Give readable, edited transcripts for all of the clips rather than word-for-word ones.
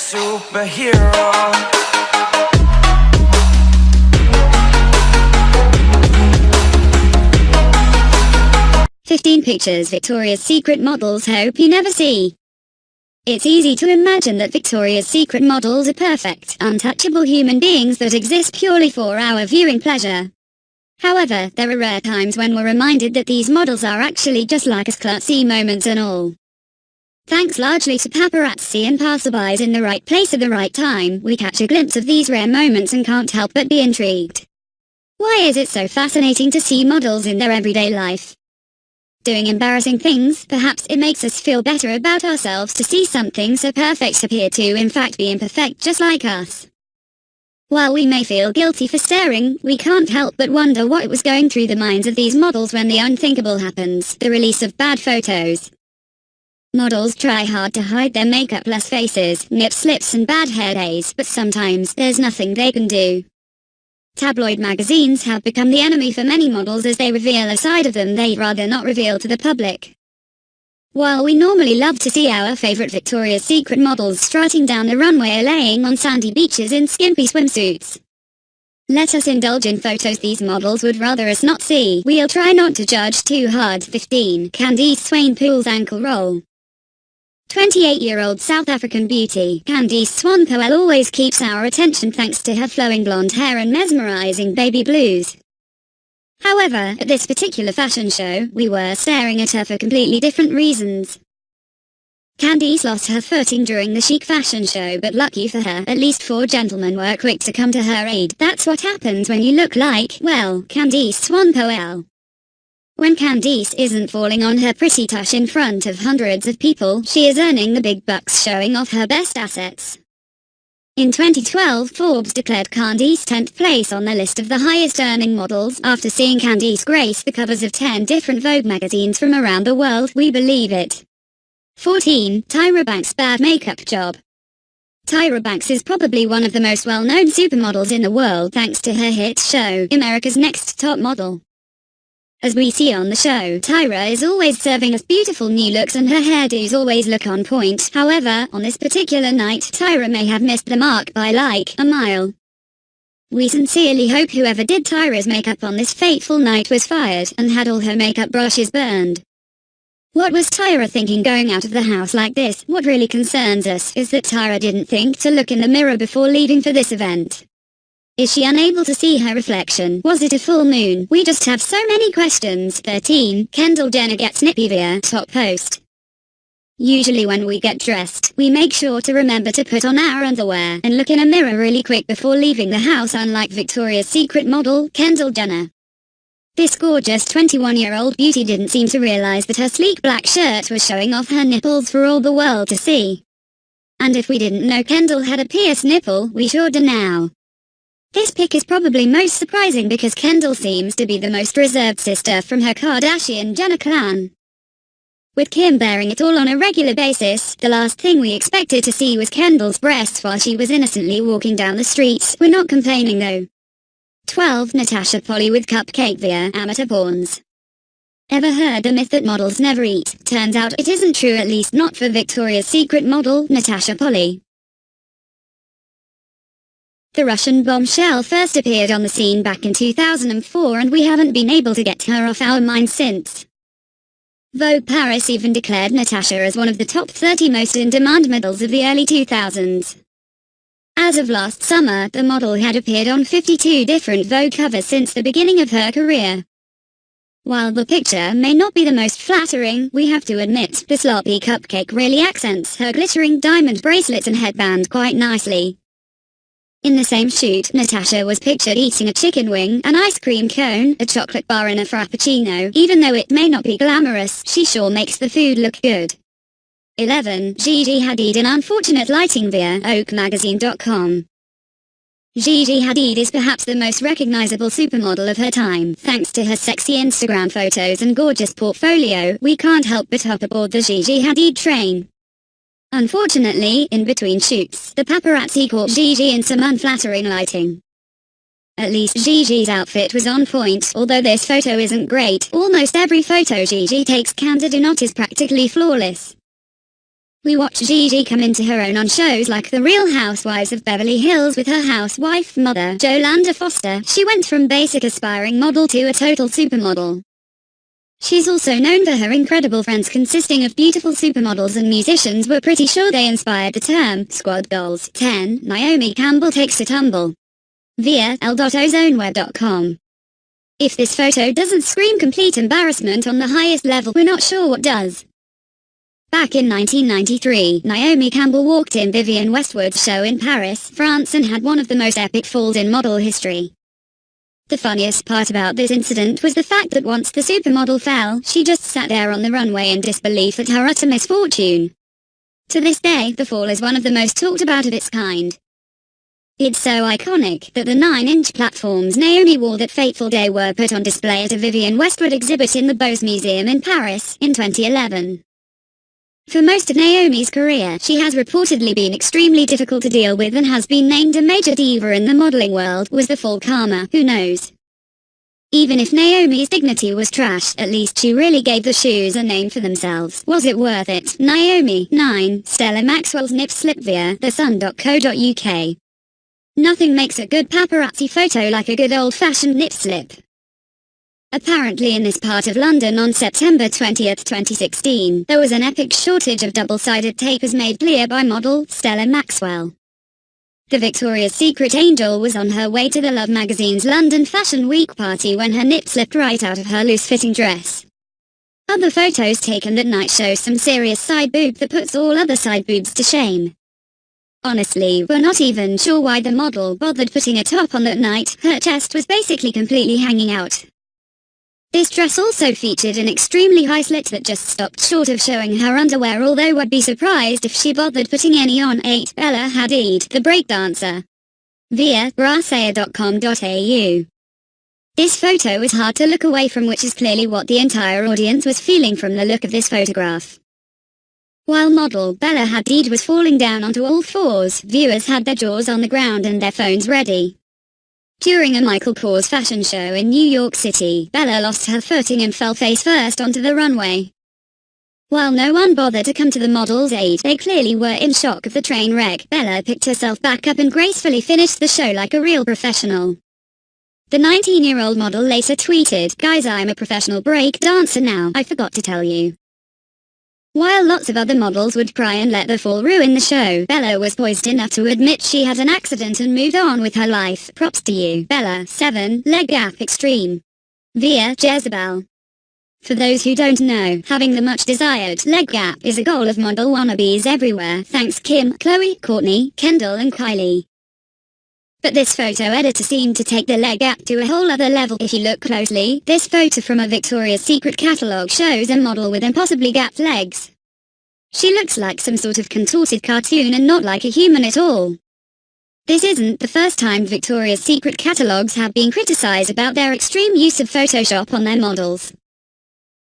superhero. 15 pictures Victoria's Secret models hope you never see. It's easy to imagine that Victoria's Secret models are perfect, untouchable human beings that exist purely for our viewing pleasure. However, there are rare times when we're reminded that these models are actually just like us, klutzy moments and all. Thanks largely to paparazzi and passerbys in the right place at the right time, we catch a glimpse of these rare moments and can't help but be intrigued. Why is it so fascinating to see models in their everyday life? Doing embarrassing things, perhaps it makes us feel better about ourselves to see something so perfect appear to in fact be imperfect just like us. While we may feel guilty for staring, we can't help but wonder what was going through the minds of these models when the unthinkable happens, the release of bad photos. Models try hard to hide their makeup-less faces, nip slips and bad hair days, but sometimes there's nothing they can do. Tabloid magazines have become the enemy for many models as they reveal a side of them they'd rather not reveal to the public. While we normally love to see our favorite Victoria's Secret models strutting down the runway or laying on sandy beaches in skimpy swimsuits, let us indulge in photos these models would rather us not see. We'll try not to judge too hard. 15. Candice Swanepoel's ankle roll. 28-year-old South African beauty, Candice Swanepoel always keeps our attention thanks to her flowing blonde hair and mesmerizing baby blues. However, at this particular fashion show, we were staring at her for completely different reasons. Candice lost her footing during the chic fashion show, but lucky for her, at least 4 gentlemen were quick to come to her aid. That's what happens when you look like, well, Candice Swanepoel. When Candice isn't falling on her pretty tush in front of hundreds of people, she is earning the big bucks showing off her best assets. In 2012, Forbes declared Candice 10th place on the list of the highest earning models. After seeing Candice grace the covers of 10 different Vogue magazines from around the world, we believe it. 14. Tyra Banks' bad makeup job. Tyra Banks is probably one of the most well-known supermodels in the world thanks to her hit show, America's Next Top Model. As we see on the show, Tyra is always serving us beautiful new looks and her hairdos always look on point. However, on this particular night, Tyra may have missed the mark by like a mile. We sincerely hope whoever did Tyra's makeup on this fateful night was fired and had all her makeup brushes burned. What was Tyra thinking going out of the house like this? What really concerns us is that Tyra didn't think to look in the mirror before leaving for this event. Is she unable to see her reflection? Was it a full moon? We just have so many questions. 13. Kendall Jenner gets nippy via top post. Usually when we get dressed, we make sure to remember to put on our underwear and look in a mirror really quick before leaving the house, unlike Victoria's Secret model, Kendall Jenner. This gorgeous 21-year-old beauty didn't seem to realize that her sleek black shirt was showing off her nipples for all the world to see. And if we didn't know Kendall had a pierced nipple, we sure do now. This pic is probably most surprising because Kendall seems to be the most reserved sister from her Kardashian-Jenner clan. With Kim bearing it all on a regular basis, the last thing we expected to see was Kendall's breasts while she was innocently walking down the streets. We're not complaining though. 12. Natasha Polly with cupcake via amateur pawns. Ever heard the myth that models never eat? Turns out it isn't true, at least not for Victoria's Secret model, Natasha Polly. The Russian bombshell first appeared on the scene back in 2004 and we haven't been able to get her off our minds since. Vogue Paris even declared Natasha as one of the top 30 most in-demand models of the early 2000s. As of last summer, the model had appeared on 52 different Vogue covers since the beginning of her career. While the picture may not be the most flattering, we have to admit the sloppy cupcake really accents her glittering diamond bracelets and headband quite nicely. In the same shoot, Natasha was pictured eating a chicken wing, an ice cream cone, a chocolate bar and a frappuccino. Even though it may not be glamorous, she sure makes the food look good. 11. Gigi Hadid in unfortunate lighting via oakmagazine.com. Gigi Hadid is perhaps the most recognizable supermodel of her time. Thanks to her sexy Instagram photos and gorgeous portfolio, we can't help but hop aboard the Gigi Hadid train. Unfortunately, in between shoots, the paparazzi caught Gigi in some unflattering lighting. At least Gigi's outfit was on point, although this photo isn't great. Almost every photo Gigi takes candid or not is practically flawless. We watch Gigi come into her own on shows like The Real Housewives of Beverly Hills with her housewife mother, Jolanda Foster. She went from basic aspiring model to a total supermodel. She's also known for her incredible friends consisting of beautiful supermodels, and musicians were pretty sure they inspired the term squad goals. 10. Naomi Campbell takes a tumble. Via l.ozoneweb.com. If this photo doesn't scream complete embarrassment on the highest level, we're not sure what does. Back in 1993, Naomi Campbell walked in Vivienne Westwood's show in Paris, France, and had one of the most epic falls in model history. The funniest part about this incident was the fact that once the supermodel fell, she just sat there on the runway in disbelief at her utter misfortune. To this day, the fall is one of the most talked about of its kind. It's so iconic that the 9-inch platforms Naomi wore that fateful day were put on display at a Vivienne Westwood exhibit in the Beaux Museum in Paris in 2011. For most of Naomi's career, she has reportedly been extremely difficult to deal with and has been named a major diva in the modeling world. Was the fall karma? Who knows? Even if Naomi's dignity was trash, at least she really gave the shoes a name for themselves. Was it worth it? Naomi. 9. Stella Maxwell's nip slip via thesun.co.uk. Nothing makes a good paparazzi photo like a good old-fashioned nip slip. Apparently in this part of London on September 20, 2016, there was an epic shortage of double-sided tape as made clear by model Stella Maxwell. The Victoria's Secret angel was on her way to the Love magazine's London Fashion Week party when her nip slipped right out of her loose-fitting dress. Other photos taken at night show some serious side boob that puts all other side boobs to shame. Honestly, we're not even sure why the model bothered putting a top on that night. Her chest was basically completely hanging out. This dress also featured an extremely high slit that just stopped short of showing her underwear, although I'd be surprised if she bothered putting any on. 8. Bella Hadid, the breakdancer. Via brasseir.com.au. This photo is hard to look away from, which is clearly what the entire audience was feeling from the look of this photograph. While model Bella Hadid was falling down onto all fours, viewers had their jaws on the ground and their phones ready. During a Michael Kors fashion show in New York City, Bella lost her footing and fell face first onto the runway. While no one bothered to come to the model's aid, they clearly were in shock of the train wreck. Bella picked herself back up and gracefully finished the show like a real professional. The 19-year-old model later tweeted, "Guys, I'm a professional break dancer now, I forgot to tell you." While lots of other models would cry and let the fall ruin the show, Bella was poised enough to admit she had an accident and moved on with her life. Props to you, Bella. 7. Leg gap extreme. Via Jezebel. For those who don't know, having the much-desired leg gap is a goal of model wannabes everywhere. Thanks Kim, Chloe, Courtney, Kendall and Kylie. But this photo editor seemed to take the leg gap to a whole other level. If you look closely, this photo from a Victoria's Secret catalogue shows a model with impossibly gapped legs. She looks like some sort of contorted cartoon and not like a human at all. This isn't the first time Victoria's Secret catalogues have been criticised about their extreme use of Photoshop on their models.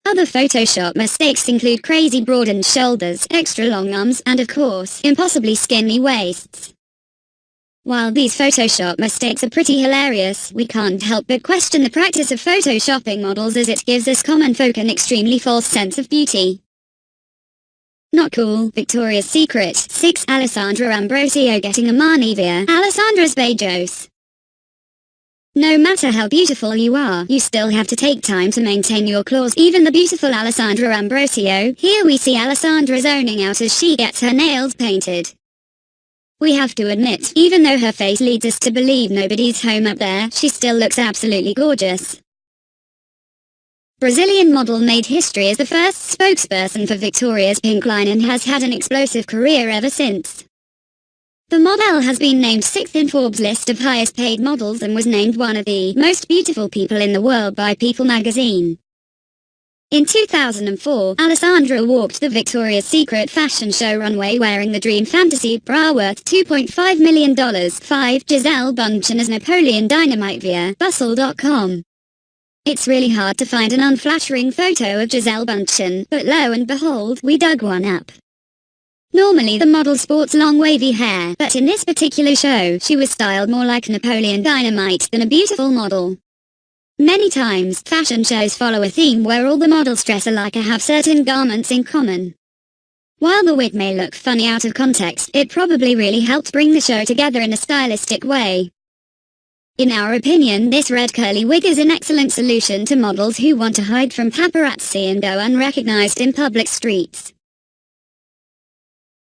Other Photoshop mistakes include crazy broadened shoulders, extra long arms, and of course, impossibly skinny waists. While these Photoshop mistakes are pretty hilarious, we can't help but question the practice of Photoshopping models, as it gives us common folk an extremely false sense of beauty. Not cool. Victoria's Secret. 6. Alessandra Ambrosio getting a Marni via Alessandra's Bejos. No matter how beautiful you are, you still have to take time to maintain your claws. Even the beautiful Alessandra Ambrosio. Here we see Alessandra zoning out as she gets her nails painted. We have to admit, even though her face leads us to believe nobody's home up there, she still looks absolutely gorgeous. Brazilian model made history as the first spokesperson for Victoria's Pink line and has had an explosive career ever since. The model has been named 6th in Forbes' list of highest paid models and was named one of the most beautiful people in the world by People magazine. In 2004, Alessandra walked the Victoria's Secret fashion show runway wearing the Dream Fantasy bra worth $2.5 million. 5. Gisele Bündchen as Napoleon Dynamite via Bustle.com. It's really hard to find an unflattering photo of Gisele Bündchen, but lo and behold, we dug one up. Normally the model sports long wavy hair, but in this particular show, she was styled more like Napoleon Dynamite than a beautiful model. Many times, fashion shows follow a theme where all the models dress alike or have certain garments in common. While the wig may look funny out of context, it probably really helped bring the show together in a stylistic way. In our opinion, this red curly wig is an excellent solution to models who want to hide from paparazzi and go unrecognized in public streets.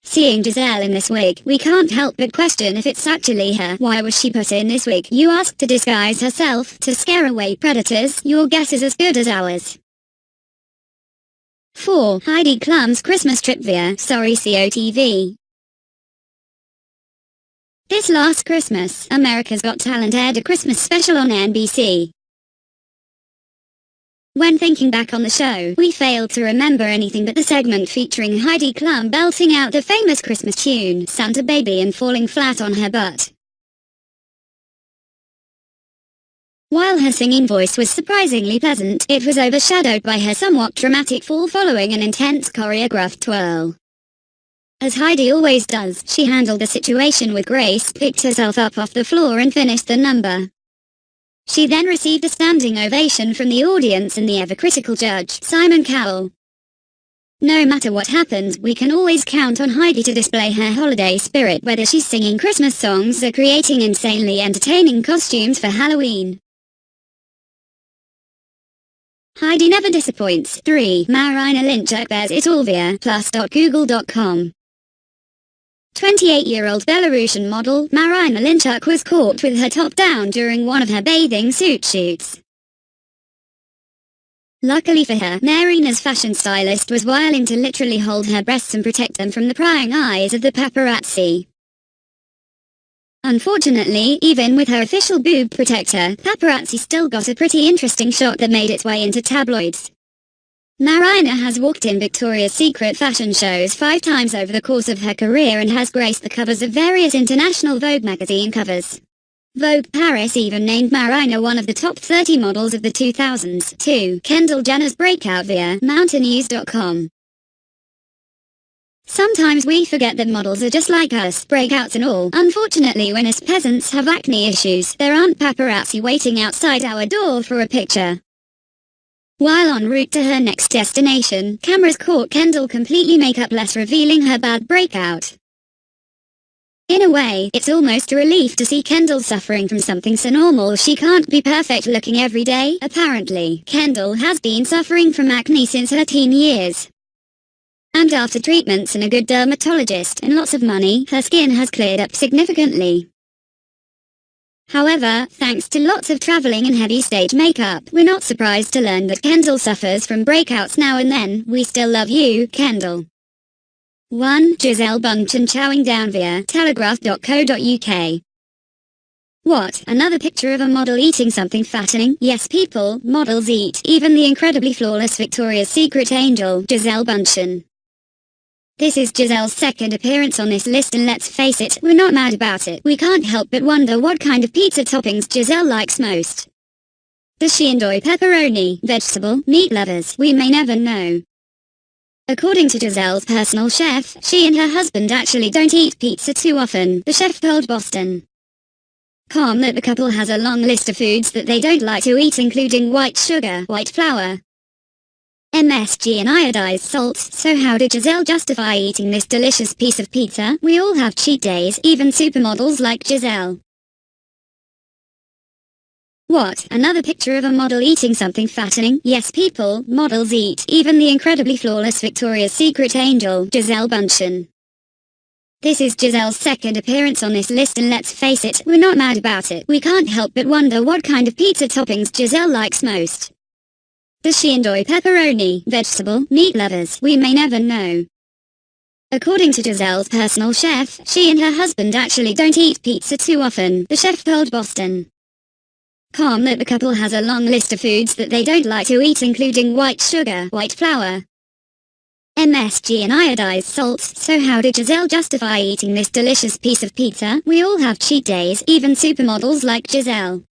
Seeing Giselle in this wig, we can't help but question if it's actually her. Why was she put in this wig, you ask? To disguise herself, to scare away predators? Your guess is as good as ours. 4. Heidi Klum's Christmas trip via COTV. This last Christmas, America's Got Talent aired a Christmas special on NBC. When thinking back on the show, we failed to remember anything but the segment featuring Heidi Klum belting out the famous Christmas tune, Santa Baby, and falling flat on her butt. While her singing voice was surprisingly pleasant, it was overshadowed by her somewhat dramatic fall following an intense choreographed twirl. As Heidi always does, she handled the situation with grace, picked herself up off the floor and finished the number. She then received a standing ovation from the audience and the ever-critical judge, Simon Cowell. No matter what happens, we can always count on Heidi to display her holiday spirit, whether she's singing Christmas songs or creating insanely entertaining costumes for Halloween. Heidi never disappoints. 3. Marina Lynchuk bears it all via plus.google.com. 28-year-old Belarusian model, Marina Lynchuk was caught with her top down during one of her bathing suit shoots. Luckily for her, Marina's fashion stylist was willing to literally hold her breasts and protect them from the prying eyes of the paparazzi. Unfortunately, even with her official boob protector, paparazzi still got a pretty interesting shot that made its way into tabloids. Marina has walked in Victoria's Secret fashion shows 5 times over the course of her career and has graced the covers of various international Vogue magazine covers. Vogue Paris even named Marina one of the top 30 models of the 2000s. 2. Kendall Jenner's breakout via Mountainnews.com. Sometimes we forget that models are just like us, breakouts and all. Unfortunately, when us peasants have acne issues, there aren't paparazzi waiting outside our door for a picture. While en route to her next destination, cameras caught Kendall completely makeup-less, revealing her bad breakout. In a way, it's almost a relief to see Kendall suffering from something so normal. She can't be perfect looking every day. Apparently, Kendall has been suffering from acne since her teen years. And after treatments and a good dermatologist and lots of money, her skin has cleared up significantly. However, thanks to lots of traveling and heavy stage makeup, we're not surprised to learn that Kendall suffers from breakouts now and then. We still love you, Kendall. 1. Giselle Bündchen chowing down via telegraph.co.uk. What? Another picture of a model eating something fattening? Yes people, models eat, even the incredibly flawless Victoria's Secret angel, Giselle Bündchen. This is Giselle's second appearance on this list, and let's face it, we're not mad about it. We can't help but wonder what kind of pizza toppings Giselle likes most. Does she enjoy pepperoni, vegetable, meat lovers? We may never know. According to Giselle's personal chef, she and her husband actually don't eat pizza too often, the chef told Boston.com that the couple has a long list of foods that they don't like to eat, including white sugar, white flour, MSG and iodized salt. So how did Giselle justify eating this delicious piece of pizza? We all have cheat days, even supermodels like Giselle. What? Another picture of a model eating something fattening? Yes people, models eat, even the incredibly flawless Victoria's Secret angel, Giselle Bündchen. This is Giselle's second appearance on this list, and let's face it, we're not mad about it. We can't help but wonder what kind of pizza toppings Giselle likes most. Does she enjoy pepperoni, vegetable, meat lovers? We may never know. According to Giselle's personal chef, she and her husband actually don't eat pizza too often, the chef told Boston.com that the couple has a long list of foods that they don't like to eat, including white sugar, white flour, MSG and iodized salt. So how did Giselle justify eating this delicious piece of pizza? We all have cheat days, even supermodels like Giselle.